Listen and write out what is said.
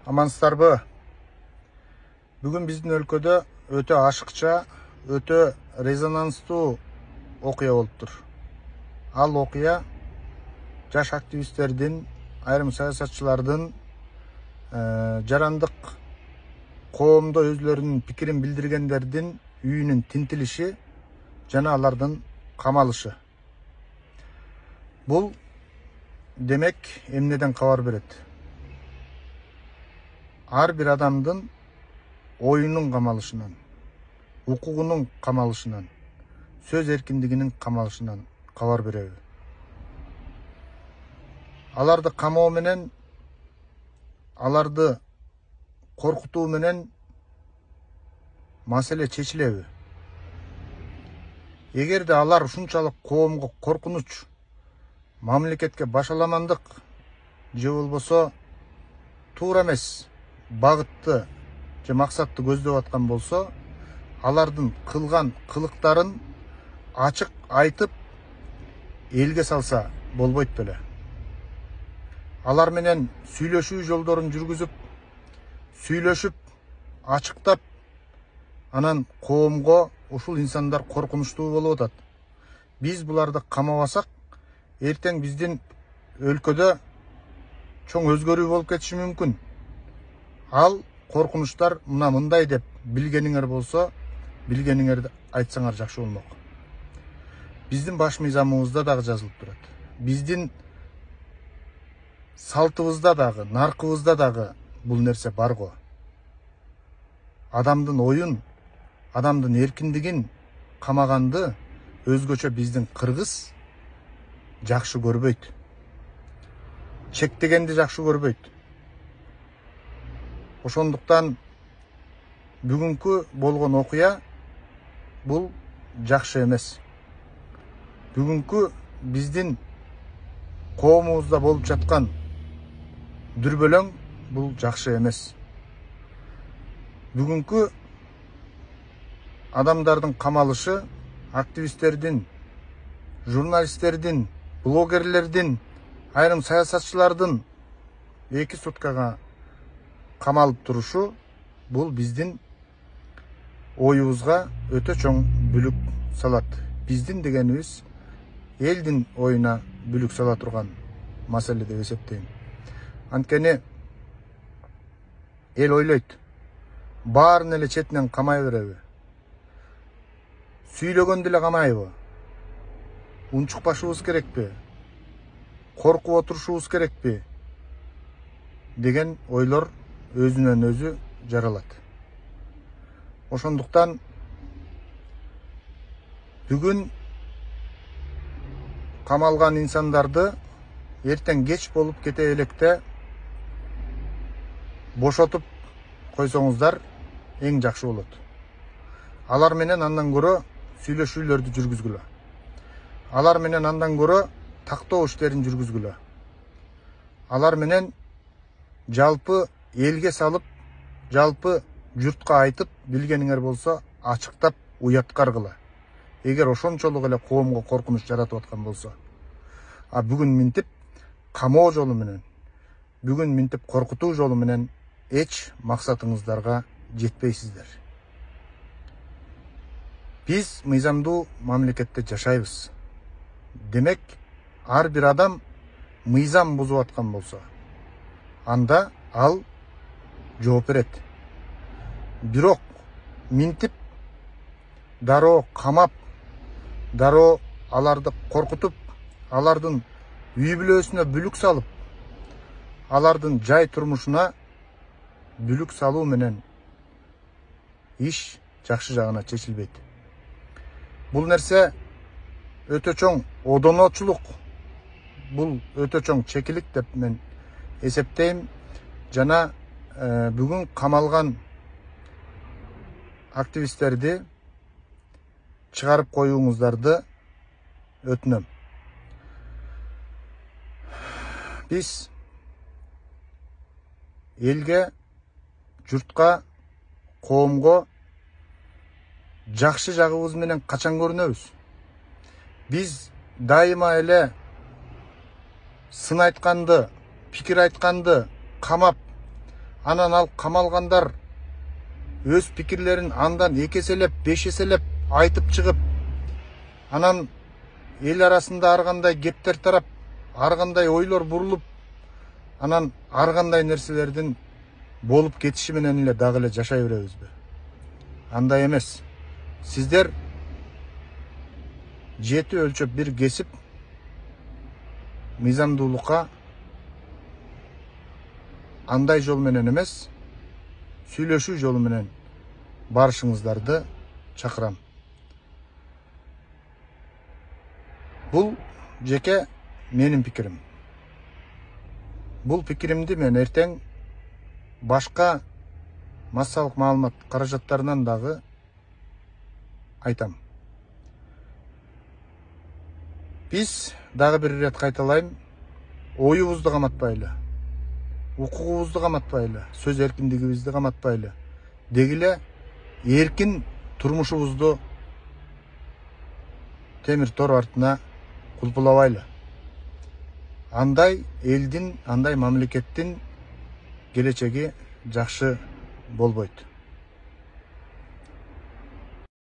Амансыздарбы? Бүгін біздің өлкөдө өтө ашыкча, өтө резонанстуу окуя болуп тур. Ал окуя жаш активисттердин, айрым саясатчылардын жарандык коомдо өзлөрүнүн пикирин билдиргендердин үйүнүн тинтилиши жана алардын камалышы. Бул демек эмнеден кабар берет? Ар бир адамдын оюнун камалышынан, укугунун камалышынан, сөз эркиндигинин камалышынан кабар береби? Аларды камоо менен, аларды коркутуу менен маселе чечилеби? Эгерде алар ушунчалык коомго коркунуч, мамлекетке башаламандык же болбосо туура эмес багытты же максатты көздөп аткан болсо, алардын кылган кылыктарын ачык айтып элге салса болбойт беле. Алар менен сүйлөшүү жолдорун жүргүзүп, сүйлөшүп, ачыктап, анан коомго ушул инсандар коркунучтуу болуп атат. Биз буларды камабасак, эртең биздин өлкөдө чоң өзгөрүү болуп кетиши мүмкүн. Ал коркунучтар мындай деп билгениңер болсо, билгениңерди айтсаңар жакшы болмок. Биздин баш мыйзамыбызда дагы жазылып турат. Биздин салтыбызда дагы, наркыбызда дагы бул нерсе бар го. Адамдын оюн, адамдын эркиндигин камаганды өзгөчө биздин кыргыз жакшы көрбөйт. Чектегенди жакшы көрбөйт. Ошондуктан бүгүнкү болгон окуя бул жакшы эмес. Бүгүнкү биздин коомубузда болуп жаткан дүрбөлөң бул жакшы эмес. Бүгүнкү адамдардын камалышы, активисттердин, журналисттердин, блогерлердин, айрым саясатчылардын 2 суткага камалып турушу бул биздин оюбузга өтө чоң бүлүк салат. Биздин дегенибиз элдин оюна бүлүк сала турган маселе деп эсептейм. Анткени эл ойлойт, баарын эле четинен камай береби? Сүйлөгөндү эле камайбы? Унчукпашыбыз керекпи? Коркуп отурушубуз керекпи? Деген ойлор өзүнөн өзү жаралат. Ошондуктан бүгүн камалган инсандарды эртең кеч болуп кете электе бошотуп койсоңуздар эң жакшы болот. Алар менен андан көрө сүйлөшүүлөрдү жүргүзгүлө. Алар менен андан көрө тактоо иштерин жүргүзгүлө. Алар менен жалпы элге салып, жалпы журтка айтып, билгениңер болсо ачыктап уяткаргыла. Эгер ошончолук эле коомго коркунуч жаратып аткан болсо. А бүгүн минтип камоо жолу менен, бүгүн минтип коркутуу жолу менен эч максатыңыздарга жетпейсиздер. Биз мыйзамдуу мамлекетте жашайбыз. Демек, ар бир адам мыйзам бузуп аткан болсо, анда ал жооп берет. Бирок минтип дароо камап, дароо аларды коркутуп, алардын үй бүлөсүнө бүлүк салып, алардын жай турмушуна бүлүк салуу менен иш жакшы жагына чечилбейт. Бул нерсе өтө чоң одоночулук, бул өтө чоң чекилик деп мен эсептейм. Жана бүгүн камалган активисттерди чыгарып коюңуздарды өтүнөм. Биз элге, журтка, коомго жакшы жагыбыз менен качан көрүнөбүз? Биз дайыма эле сын айтканды, пикир айтканды камап, анан ал камалгандар өз пикирлерин андан 2 эселеп 5 эселеп айтып чыгып, анан эл арасында ар кандай кептер тарап, ар кандай ойлор бурулуп, анан ар кандай нерселердин болуп кетиши менен эле дагы эле жашай беребизби? Андай эмес. Сиздер жети өлчөп бир кесип мыйзамдуулукка андай жол менен эмес, сүйлөшүү жолу менен барышыңыздарды чакырам. Бул жеке менин пикирим. Бул пикиримди мен эртең башка массалык маалымат каражаттарынан дагы айтам. Биз дагы бир ирет кайталайм, оюбузду каматпайлы, укугубузду каматпайлы, сөз эркиндигибизди каматпайлы, дегиле эркин турмушубузду темир тор артына кулпулабайлы. Андай элдин, андай мамлекеттин келечеги жакшы болбойт.